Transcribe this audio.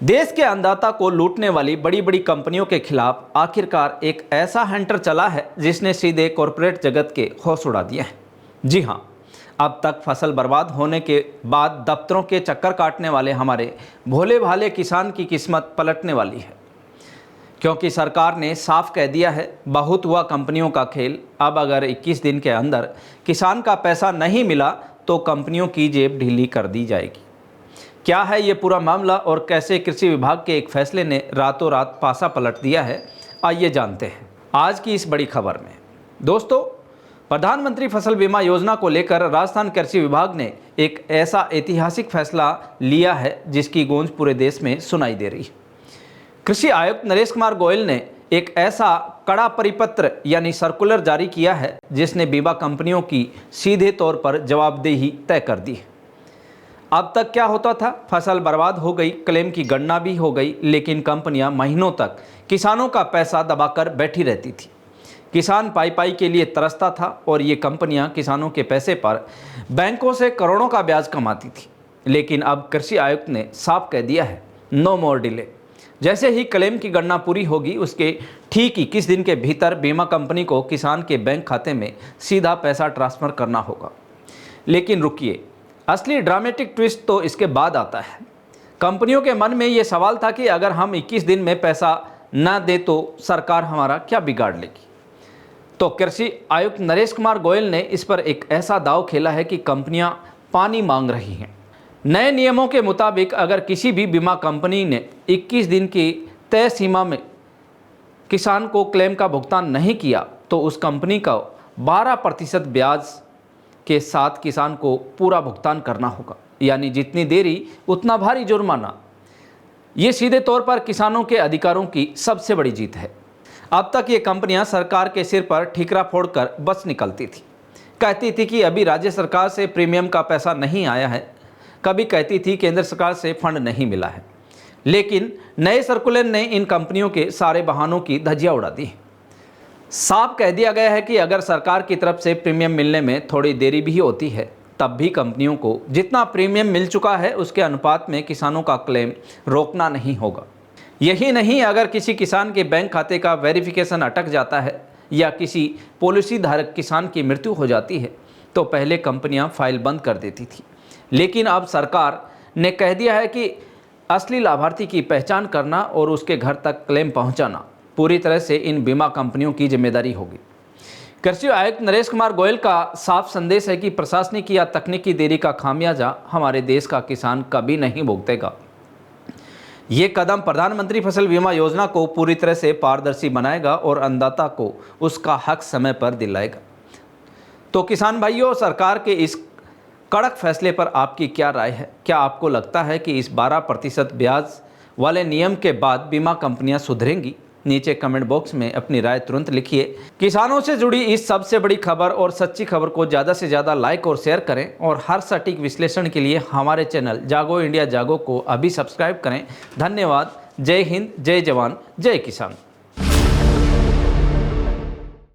देश के अन्नदाता को लूटने वाली बड़ी बड़ी कंपनियों के खिलाफ आखिरकार एक ऐसा हंटर चला है जिसने सीधे कॉरपोरेट जगत के होश उड़ा दिए हैं। जी हां, अब तक फसल बर्बाद होने के बाद दफ्तरों के चक्कर काटने वाले हमारे भोले भाले किसान की किस्मत पलटने वाली है, क्योंकि सरकार ने साफ कह दिया है, बहुत हुआ कंपनियों का खेल। अब अगर 21 दिन के अंदर किसान का पैसा नहीं मिला तो कंपनियों की जेब ढीली कर दी जाएगी। क्या है ये पूरा मामला और कैसे कृषि विभाग के एक फैसले ने रातों रात पासा पलट दिया है, आइए जानते हैं आज की इस बड़ी खबर में। दोस्तों, प्रधानमंत्री फसल बीमा योजना को लेकर राजस्थान कृषि विभाग ने एक ऐसा ऐतिहासिक फैसला लिया है जिसकी गूंज पूरे देश में सुनाई दे रही है। कृषि आयुक्त नरेश कुमार गोयल ने एक ऐसा कड़ा परिपत्र यानी सर्कुलर जारी किया है जिसने बीमा कंपनियों की सीधे तौर पर जवाबदेही तय कर दी है। अब तक क्या होता था, फसल बर्बाद हो गई, क्लेम की गणना भी हो गई, लेकिन कंपनियां महीनों तक किसानों का पैसा दबाकर बैठी रहती थी। किसान पाई पाई के लिए तरसता था और ये कंपनियां किसानों के पैसे पर बैंकों से करोड़ों का ब्याज कमाती थी। लेकिन अब कृषि आयुक्त ने साफ कह दिया है, नो मोर डिले। जैसे ही क्लेम की गणना पूरी होगी उसके ठीक 21 दिन के भीतर बीमा कंपनी को किसान के बैंक खाते में सीधा पैसा ट्रांसफ़र करना होगा। लेकिन रुकिए, असली ड्रामेटिक ट्विस्ट तो इसके बाद आता है। कंपनियों के मन में ये सवाल था कि अगर हम 21 दिन में पैसा न दें तो सरकार हमारा क्या बिगाड़ लेगी। तो कृषि आयुक्त नरेश कुमार गोयल ने इस पर एक ऐसा दांव खेला है कि कंपनियां पानी मांग रही हैं। नए नियमों के मुताबिक अगर किसी भी बीमा कंपनी ने 21 दिन की तय सीमा में किसान को क्लेम का भुगतान नहीं किया तो उस कंपनी का 12% ब्याज के साथ किसान को पूरा भुगतान करना होगा, यानी जितनी देरी उतना भारी जुर्माना। ये सीधे तौर पर किसानों के अधिकारों की सबसे बड़ी जीत है। अब तक ये कंपनियां सरकार के सिर पर ठीकरा फोड़कर बच निकलती थी। कहती थी कि अभी राज्य सरकार से प्रीमियम का पैसा नहीं आया है, कभी कहती थी केंद्र सरकार से फंड नहीं मिला है। लेकिन नए सर्कुलर ने इन कंपनियों के सारे बहानों की धज्जियां उड़ा दी। साफ कह दिया गया है कि अगर सरकार की तरफ से प्रीमियम मिलने में थोड़ी देरी भी होती है तब भी कंपनियों को जितना प्रीमियम मिल चुका है उसके अनुपात में किसानों का क्लेम रोकना नहीं होगा। यही नहीं, अगर किसी किसान के बैंक खाते का वेरिफिकेशन अटक जाता है या किसी पॉलिसी धारक किसान की मृत्यु हो जाती है तो पहले कंपनियां फाइल बंद कर देती थी। लेकिन अब सरकार ने कह दिया है कि असली लाभार्थी की पहचान करना और उसके घर तक क्लेम पहुंचाना पूरी तरह से इन बीमा कंपनियों की जिम्मेदारी होगी। कृषि आयुक्त नरेश कुमार गोयल का साफ संदेश है कि प्रशासनिक या तकनीकी देरी का खामियाजा हमारे देश का किसान कभी नहीं भुगतेगा। ये कदम प्रधानमंत्री फसल बीमा योजना को पूरी तरह से पारदर्शी बनाएगा और अन्नदाता को उसका हक समय पर दिलाएगा। तो किसान भाइयों, सरकार के इस कड़क फैसले पर आपकी क्या राय है? क्या आपको लगता है कि इस 12% ब्याज वाले नियम के बाद बीमा कंपनियां सुधरेंगी? नीचे कमेंट बॉक्स में अपनी राय तुरंत लिखिए। किसानों से जुड़ी इस सबसे बड़ी खबर और सच्ची खबर को ज़्यादा से ज़्यादा लाइक और शेयर करें और हर सटीक विश्लेषण के लिए हमारे चैनल जागो इंडिया जागो को अभी सब्सक्राइब करें। धन्यवाद। जय हिंद, जय जवान, जय किसान।